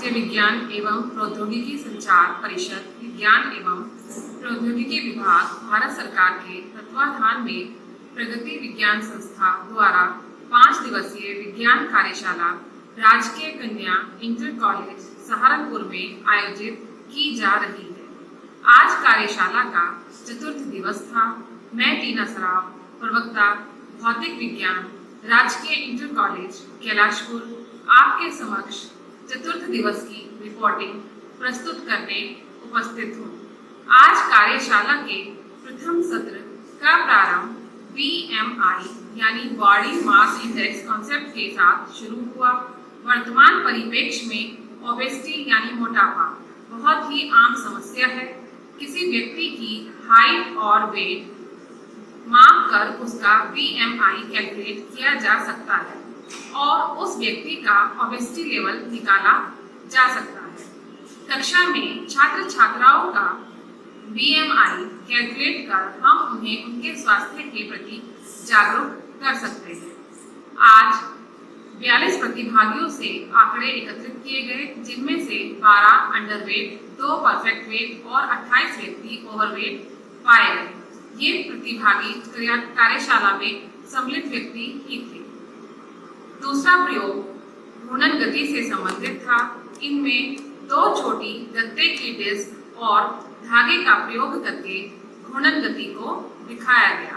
राज्य विज्ञान एवं प्रौद्योगिकी संचार परिषद विज्ञान एवं प्रौद्योगिकी विभाग भारत सरकार के तत्वाधान में प्रगति विज्ञान संस्था द्वारा 5 दिवसीय विज्ञान कार्यशाला राजकीय कन्या इंटर कॉलेज सहारनपुर में आयोजित की जा रही है। आज कार्यशाला का चतुर्थ दिवस था। मैं टीना सराफ, प्रवक्ता भौतिक विज्ञान, राजकीय इंटर कॉलेज कैलाशपुर, आपके समक्ष चतुर्थ दिवस की रिपोर्टिंग प्रस्तुत करने उपस्थित हूँ। आज कार्यशाला के प्रथम सत्र का प्रारंभ BMI यानी बॉडी मास इंडेक्स कॉन्सेप्ट के साथ शुरू हुआ। वर्तमान परिप्रेक्ष्य में ओबेसिटी यानी मोटापा बहुत ही आम समस्या है। किसी व्यक्ति की हाइट और वेट माप कर उसका BMI कैलकुलेट किया जा सकता है और उस व्यक्ति का ओबेसिटी लेवल निकाला जा सकता है। कक्षा में छात्र छात्राओं का BMI कैलकुलेट कर हम उन्हें उनके स्वास्थ्य के प्रति जागरूक कर सकते हैं। आज 42 प्रतिभागियों से आंकड़े एकत्रित किए गए, जिनमें से 12 अंडरवेट, 2 परफेक्ट वेट और 28 व्यक्ति ओवरवेट पाए गए। ये प्रतिभागी कार्यशाला में सम्मिलित व्यक्ति ही थे। दूसरा प्रयोग घूर्णन गति से संबंधित था। इनमें 2 छोटी गत्ते की डिस्क और धागे का प्रयोग करके घूर्णन गति को दिखाया गया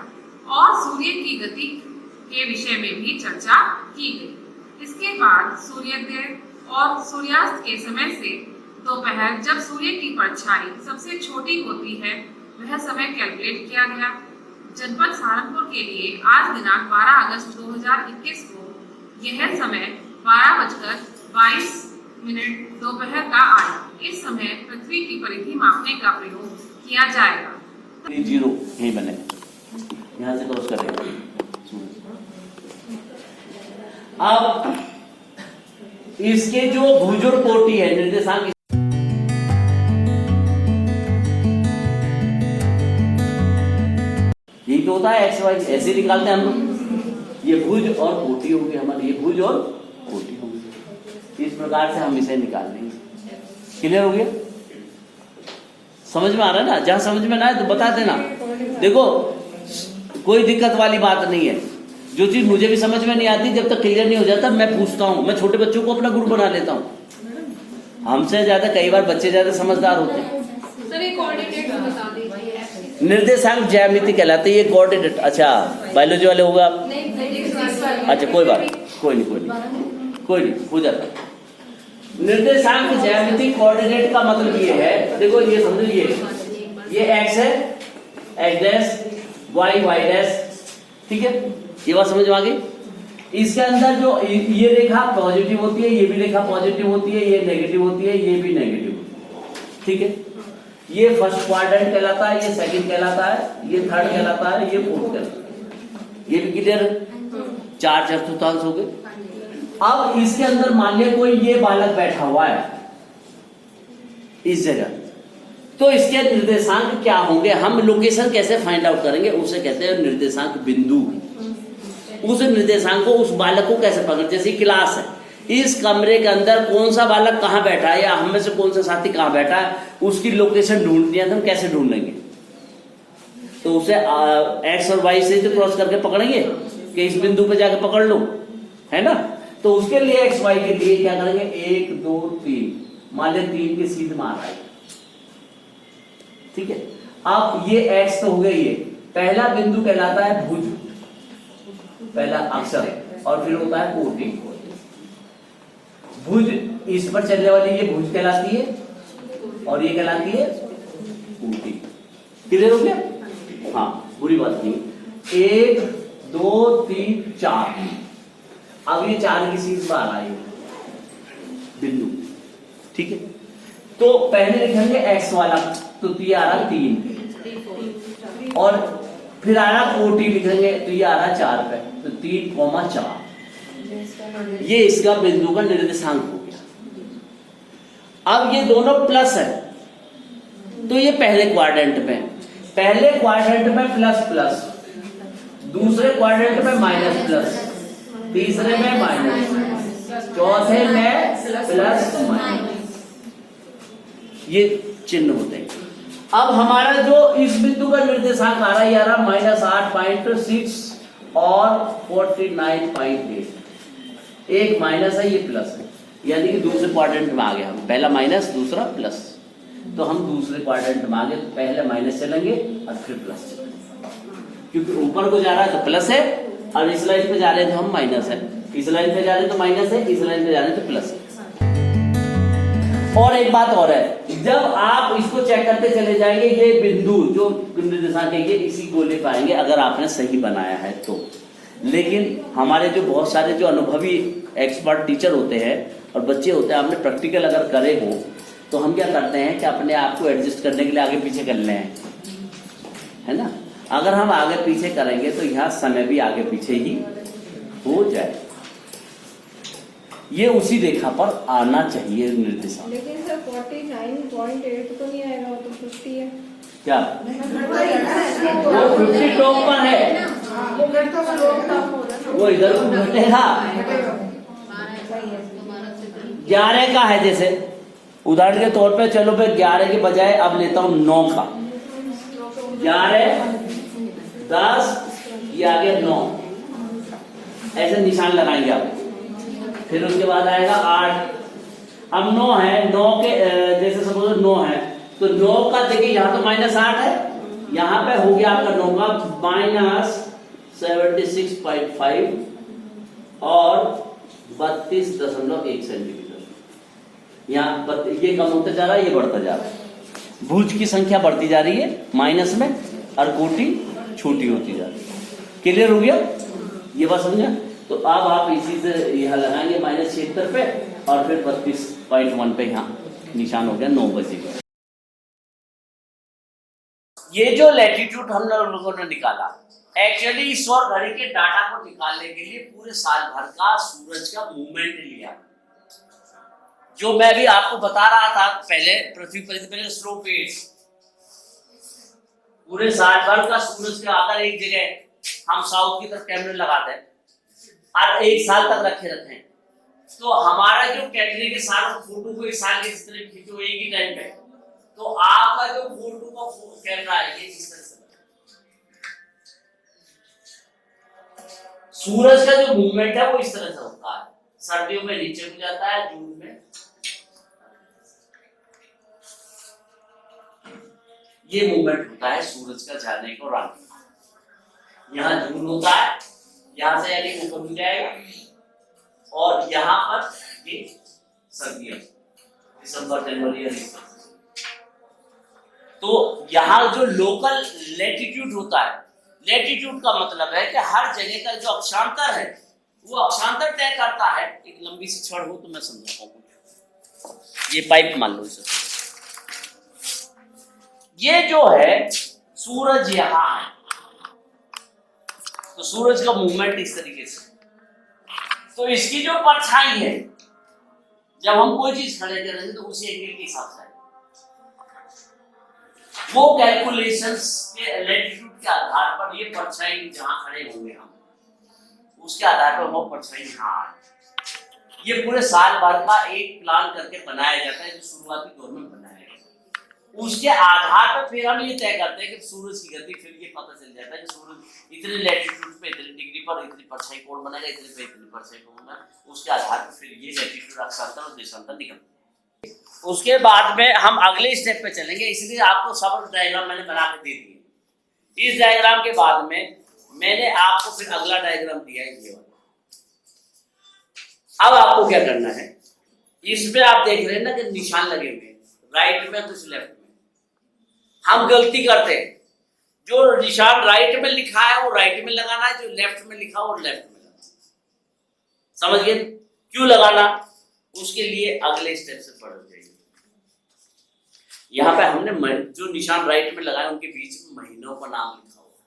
और सूर्य की गति के विषय में भी चर्चा की गई। इसके बाद सूर्योदय और सूर्यास्त के समय से दोपहर जब सूर्य की परछाई सबसे छोटी होती है वह समय कैलकुलेट किया गया। जनपद सहारनपुर के लिए आज दिनांक 12 अगस्त 2021 को यह समय 12:22 दोपहर का आया। इस समय पृथ्वी की परिधि मापने का प्रयोग किया जाएगा। 0 यही बने, यहाँ से क्रॉस करेगा। अब इसके जो भुज और कोटि है निर्देशांक, यही तो होता है XY, ऐसे निकालते हैं हम लोग। ये भुज और कोटि हो गए हमारे, ये भुज और कोटि हो गए। इस प्रकार से हम इसे निकाल लेंगे। क्लियर हो गया? समझ में आ रहा है ना? जहां समझ में ना है तो बता देना। देखो कोई दिक्कत वाली बात नहीं है। जो चीज मुझे भी समझ में नहीं आती जब तक क्लियर नहीं हो जाता मैं पूछता हूँ। मैं छोटे बच्चों को अपना गुरु बना लेता हूँ। हमसे ज्यादा कई बार बच्चे ज्यादा समझदार होते हैं। निर्देशांक ज्यामिति कहलाते हैं। ये कोऑर्डिनेट, अच्छा बायोलॉजी वाले होगा। अच्छा कोई बात, कोई नहीं हो जाता। निर्देशांक ज्यामिति कोऑर्डिनेट का मतलब ये है, देखो ये समझिए, ये x है, x dash, y y dash, ठीक है? ये बात समझ में आ गई? इसके अंदर जो ये रेखा पॉजिटिव होती है, ये भी रेखा पॉजिटिव होती है, ये नेगेटिव होती है, ये भी नेगेटिव होती है, ठीक है? ये फर्स्ट क्वाड्रेंट कहलाता है, ये सेकंड कहलाता है, ये थर्ड कहलाता है, ये फोर्थ कहलाता है। ये भी क्लियर? 4/4 हो गए। अब इसके अंदर मान लिया कोई ये बालक बैठा हुआ है इस जगह, तो इसके निर्देशांक क्या होंगे? हम लोकेशन कैसे फाइंड आउट करेंगे? उसे कहते हैं निर्देशांक बिंदु। उस निर्देशांक को, उस बालक को कैसे पकड़, जैसे क्लास है, इस कमरे के अंदर कौन सा बालक कहाँ बैठा है या हम में से कौन सा साथी कहाँ बैठा है, उसकी लोकेशन ढूंढनी है। तो हम कैसे ढूंढ लेंगे? तो उसे x और y से तो क्रॉस करके पकड़ेंगे कि इस बिंदु पे जाके पकड़ लो, है ना? तो उसके लिए x y के लिए क्या करेंगे? 1 2 3, मान ले 3 के सीध मार रहा है, ठीक है? अब ये x तो हो गया। ये पहला बिंदु कहलाता है भुज, पहला अक्षर, और फिर होता है कोटि। भुज इस पर चलने वाली ये भुज कहलाती है और ये कहलाती है कोटि। क्लियर हो गया? हाँ, बुरी बात नहीं। 1 2 3 4, अब ये 4 की सीध बार आई बिंदु, ठीक है? तो पहले लिखेंगे x वाला, तो ये आ रहा 3, और फिर आ रहा कोटि लिखेंगे तो ये आ रहा 4 पे, तो 3,4। ये इसका बिंदु का निर्देशांक हो गया। अब ये दोनों प्लस है, तो ये पहले क्वाड्रेंट में, प्लस प्लस, दूसरे क्वाड्रेंट में माइनस प्लस, तीसरे में माइनस, चौथे में प्लस माइनस। ये चिन्ह होते हैं। अब हमारा जो इस बिंदु का निर्देशांक आ रहा है, ये आ रहा -8.6 और 49.8, एक माइनस है, ये प्लस है, यानी कि दूसरे क्वाड्रेंट में आ गए हम, पहला माइनस दूसरा प्लस। तो हम दूसरे क्वाड्रेंट में आ गए, तो पहले माइनस चलेंगे और फिर प्लस चलेंगे, क्योंकि ऊपर को जा रहा है तो प्लस है और इस लाइन पे जा रहे हैं तो हम माइनस है, इस लाइन पे जा रहे हैं तो माइनस है, इस लाइन पे जा रहे हैं तो प्लस है। और एक बात और है, जब आप इसको चेक करते चले जाएंगे, ये बिंदु जो निर्देशांक है ये इसी को ले पाएंगे अगर आपने सही बनाया है तो। लेकिन हमारे जो बहुत सारे जो अनुभवी एक्सपर्ट टीचर होते हैं और बच्चे होते हैं, आपने प्रैक्टिकल अगर करे हो तो हम क्या करते हैं कि अपने आप को एडजस्ट करने के लिए आगे पीछे कर ले हैं, है ना। अगर हम आगे पीछे करेंगे तो यहाँ समय भी आगे पीछे ही हो जाए, ये उसी रेखा पर आना चाहिए निर्देशांक। लेकिन सर 49.8 तो नहीं आएगा, वो तो 50 है। क्या वो 50 टॉप पर है, वो इधर को घटेगा। 11 का है, जैसे उदाहरण के तौर पे चलो फिर 11 के बजाय अब लेता हूं 9 का, 11 10 ये आ गया 9, ऐसे निशान लगाएंगे आप। फिर उसके बाद आएगा 8, अब 9 है, 9 के जैसे सपोज 9 है तो 9 का देखिए यहाँ तो -8 है, यहाँ पे हो गया आपका 9 का -76.5 और 32.1 सेंटीमीटर। यहाँ ये कम होता जा रहा है, ये बढ़ता जा रहा है, भुज की संख्या बढ़ती जा रही है माइनस में और कोटि छोटी होती जा रही है। क्लियर हो गया ये बात, समझा। तो अब आप इसी से यहाँ लगाएंगे -76 पे और फिर 32.1 पे यहाँ निशान हो गया 9 बजे। ये जो लैटिट्यूड हम लोगों ने निकाला, एक्चुअली इस और घड़ी के डाटा को निकालने के लिए पूरे साल भर का सूरज का मूवमेंट लिया, जो मैं भी आपको बता रहा था पहले, पृथ्वी पर पहले स्लो पेट्स, पूरे साल भर का सूरज का अगर एक जगह हम साउथ की तरफ कैमरे लगाते हैं और 1 साल तक रखे रहते हैं, तो हमारा जो कैमरे के साथ फोटो को 1 साल के इस तरह खींचो एक ही टाइम पे, तो आपका जो फोटो का कैमरा है ये इस तरह से, सूरज का जो मूवमेंट है वो इस तरह से होता है। सर्दियों में नीचे को जाता है, जून में ये मूवमेंट होता है सूरज का जाने को आने का। यहाँ जून होता है, यहाँ से यानी ऊपर हो जाएगा, और यहाँ पर ये सर्दियां दिसंबर जनवरी। तो यहाँ जो लोकल लैटिट्यूड होता है, लैटिट्यूड का मतलब है कि हर जगह का जो अक्षांतर है वो अक्षांतर तय करता है। एक लंबी सी छड़ हो तो मैं समझाता हूँ, ये पाइप मान लो इसे, ये जो है सूरज यहाँ है, तो सूरज का मूवमेंट इस तरीके से, तो इसकी जो परछाई है जब हम कोई चीज खड़े करेंगे तो उसी एंगल के हिसाब से वो कैलकुलेशंस के लैटिट्यूड के आधार पर ये परछाई जहां खड़े होंगे हम, उसके आधार पर वो परछाई यहाँ है। ये पूरे साल भर का एक प्लान करके बनाया जाता है, जो शुरुआती दौर में बनाया गया। उसके आधार पर फिर हम ये तय करते हैं कि सूरज की गति, फिर ये पता चल जाता है कि सूरज इतने लैटिट्यूड पे इतने डिग्री पर इतनी परछाई कोण बनेगा, इतने पे इतनी परछाई कोण बनेगा। उसके आधार पर फिर ये लैटिट्यूड अक्षांतर और देशांतर निकलते हैं। उसके बाद में हम अगले स्टेप पे चलेंगे, इसलिए आपको सब डायग्राम मैंने बना के दे दिए। इस डायग्राम के बाद में मैंने आपको फिर अगला डायग्राम दिया है ये वाला। अब आपको क्या करना है, इसमें आप देख रहे हैं ना कि निशान लगे हुए हैं, राइट में कुछ लेफ्ट में। हम गलती करते हैं, जो निशान राइट में लिखा है वो राइट में लगाना है, जो लेफ्ट में लिखा वो लेफ्ट में लगाना। समझ गए क्यों लगाना? उसके लिए अगले स्टेप से पढ़ जाइए। यहाँ पे हमने जो निशान राइट में लगाए उनके बीच में महीनों का नाम लिखा हुआ है,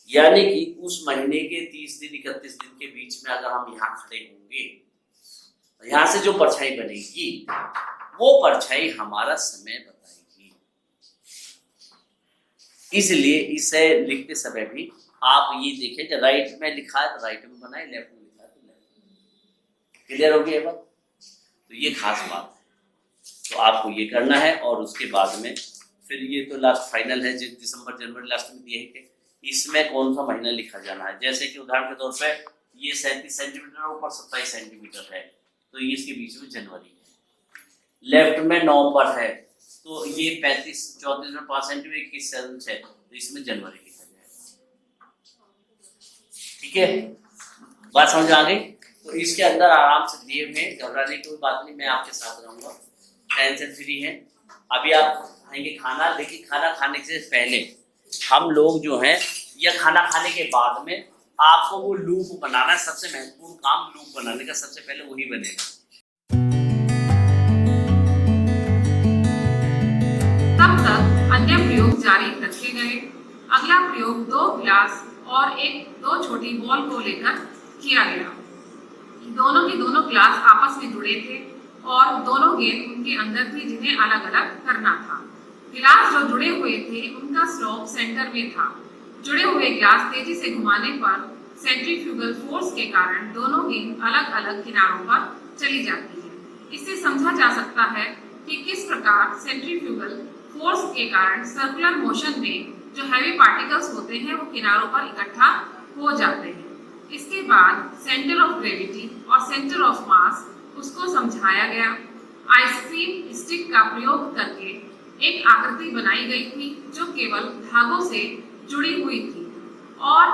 यानी कि उस महीने के 30 दिन 31 दिन के बीच में अगर हम यहाँ खड़े होंगे, यहाँ से जो परछाई बनेगी वो परछाई हमारा समय बताएगी। इसलिए इसे लिखते समय भी आप ये देखें कि राइट में लिखा है तो राइट में बनाए, लेफ्ट में लिखा है तो लेफ्ट में। क्लियर हो गया बात? तो ये खास बात है। तो आपको ये करना है और उसके बाद में फिर ये तो लास्ट फाइनल है जो दिसंबर जनवरी लास्ट में दिए थे, इसमें कौन सा महीना लिखा जाना है। जैसे कि उदाहरण के तौर पे ये 37 सेंटीमीटर ऊपर 27 सेंटीमीटर है तो ये इसके बीच में जनवरी है। लेफ्ट में नवंबर है तो ये 34 में 5 सेंटीमीटर 21 सेंस है तो इसमें जनवरी लिखा जाएगा। ठीक है, बात समझ आ गई। तो इसके अंदर आराम से दिए हुए, घबराने की कोई बात नहीं, मैं आपके साथ रहूंगा, टेंशन फ्री है। अभी आप खाएंगे खाना, लेकिन खाना खाने से पहले हम लोग जो हैं या खाना खाने के बाद में आपको वो लूप बनाना है। सबसे महत्वपूर्ण काम लूप बनाने का, सबसे पहले वही बनेगा। तब तक अन्य प्रयोग जारी रखे गए। अगला प्रयोग 2 गिलास और 2 छोटी बॉल को लेकर किया गया। दोनों के दोनों गिलास आपस में जुड़े थे और दोनों गेंद उनके अंदर थी जिन्हें अलग अलग करना था। गिलास जो जुड़े हुए थे उनका स्लोप सेंटर में था। जुड़े हुए गिलास तेजी से घुमाने पर सेंट्रीफ्यूगल फोर्स के कारण दोनों गेंद अलग अलग किनारों पर चली जाती है। इससे समझा जा सकता है कि किस प्रकार सेंट्रीफ्यूगल फोर्स के कारण सर्कुलर मोशन में जो हैवी पार्टिकल्स होते हैं वो किनारों पर इकट्ठा हो जाते हैं। इसके बाद सेंटर ऑफ ग्रेविटी और सेंटर ऑफ मास उसको समझाया गया। आइसक्रीम स्टिक का प्रयोग करके एक आकृति बनाई गई थी जो केवल धागों से जुड़ी हुई थी और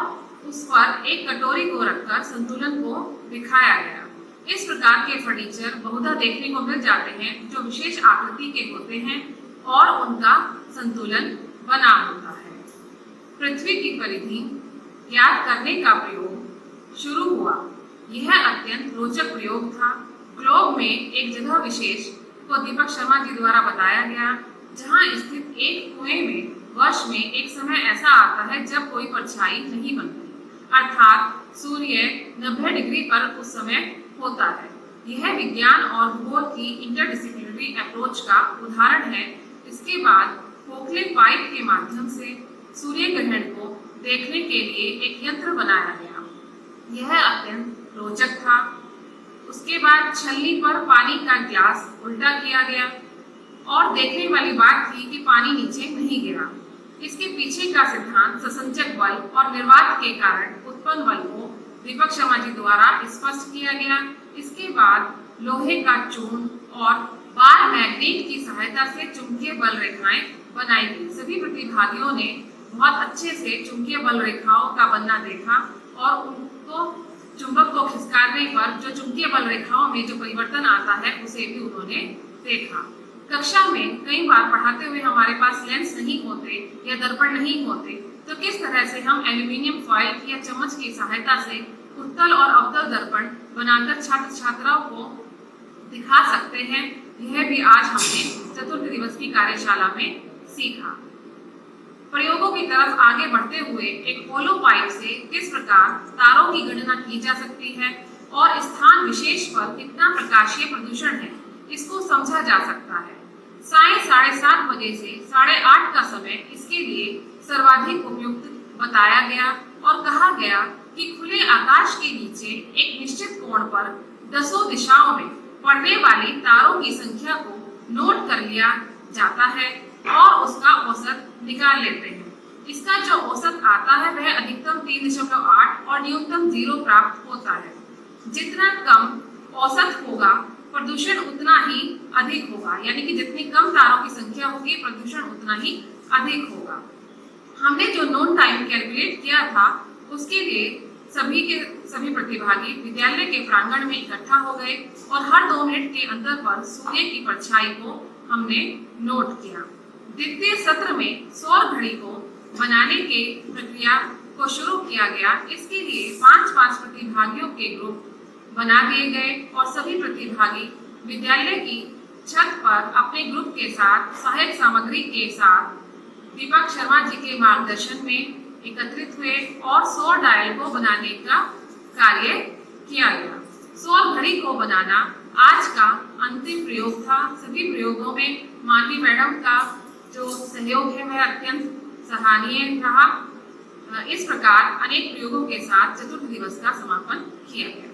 उस पर एक कटोरी को रखकर संतुलन को दिखाया गया। इस प्रकार के फर्नीचर बहुधा देखने को मिल जाते हैं जो विशेष आकृति के होते हैं और उनका संतुलन बना होता है। पृथ्वी की परिधि ज्ञात करने का प्रयोग शुरू हुआ। यह अत्यंत रोचक प्रयोग था। ग्लोब में एक जगह विशेष को दीपक शर्मा जी द्वारा बताया गया जहां स्थित एक कुएं में वर्ष में एक समय ऐसा आता है जब कोई परछाई नहीं बनती, अर्थात सूर्य 90 डिग्री पर उस समय होता है। यह विज्ञान और भूगोल की इंटरडिसिप्लिनरी अप्रोच का उदाहरण है। इसके बाद खोखले पाइप के माध्यम से सूर्य ग्रहण को देखने के लिए एक यंत्र बनाया गया। यह अत्यंत रोचक था। उसके बाद छलनी पर पानी का गिलास उल्टा किया गया और देखने वाली बात थी कि पानी नीचे नहीं गिरा। इसके पीछे का सिद्धांत ससंचक बल और निर्वात के कारण उत्पन्न बल को दीपक शर्मा जी द्वारा स्पष्ट किया गया। इसके बाद लोहे का चूर्ण और बार मैग्नेट की सहायता से चुंबकीय बल रेखाएं बनाई गई। सभी प्रतिभागियों ने बहुत अच्छे से चुंबकीय बल रेखाओं का बनना देखा और उनको चुंबक को खिसकाने पर जो चुंबकीय बल रेखाओं में जो परिवर्तन आता है उसे भी उन्होंने देखा। कक्षा में कई बार पढ़ाते हुए हमारे पास लेंस नहीं होते या दर्पण नहीं होते तो किस तरह से हम एल्यूमिनियम फॉइल या चम्मच की सहायता से उत्तल और अवतल दर्पण बनाकर छात्र छात्राओं को दिखा सकते हैं, यह भी आज हमने चतुर्थ दिवस की कार्यशाला में सीखा। प्रयोगों की तरफ आगे बढ़ते हुए एक होलो पाइप से किस प्रकार तारों की गणना की जा सकती है और स्थान विशेष पर कितना प्रकाशीय प्रदूषण है इसको समझा जा सकता है। साय 7:30 बजे से 8:30 का समय इसके लिए सर्वाधिक उपयुक्त बताया गया और कहा गया कि खुले आकाश के नीचे एक निश्चित कोण पर 10 दिशाओं में पड़ने वाली तारों की संख्या को नोट कर लिया जाता है और उसका औसत निकाल लेते हैं। इसका जो औसत आता है वह अधिकतम 3.8 और न्यूनतम 0 प्राप्त होता है। जितना कम औसत होगा प्रदूषण उतना ही अधिक होगा, यानी कि जितनी कम तारों की संख्या होगी प्रदूषण उतना ही अधिक होगा। हमने जो नोन टाइम कैलकुलेट किया था उसके लिए सभी प्रतिभागी विद्यालय के प्रांगण में इकट्ठा हो गए और हर 2 मिनट के अंतर पर सूर्य की परछाई को हमने नोट किया। द्वितीय सत्र में सौर घड़ी को बनाने के प्रक्रिया को शुरू किया गया। इसके लिए 5-5 प्रतिभागियों के ग्रुप बना दिए गए और सभी प्रतिभागी विद्यालय की छत पर अपने ग्रुप के साथ सहायक सामग्री के साथ दीपक शर्मा जी के मार्गदर्शन में एकत्रित हुए और सौर डायल को बनाने का कार्य किया गया। सौर घड़ी को बनाना आज का अंतिम प्रयोग था। सभी प्रयोगों में मानवी मैडम का जो सहयोग है वह अत्यंत सराहनीय रहा। इस प्रकार अनेक प्रयोगों के साथ चतुर्थ दिवस का समापन किया गया।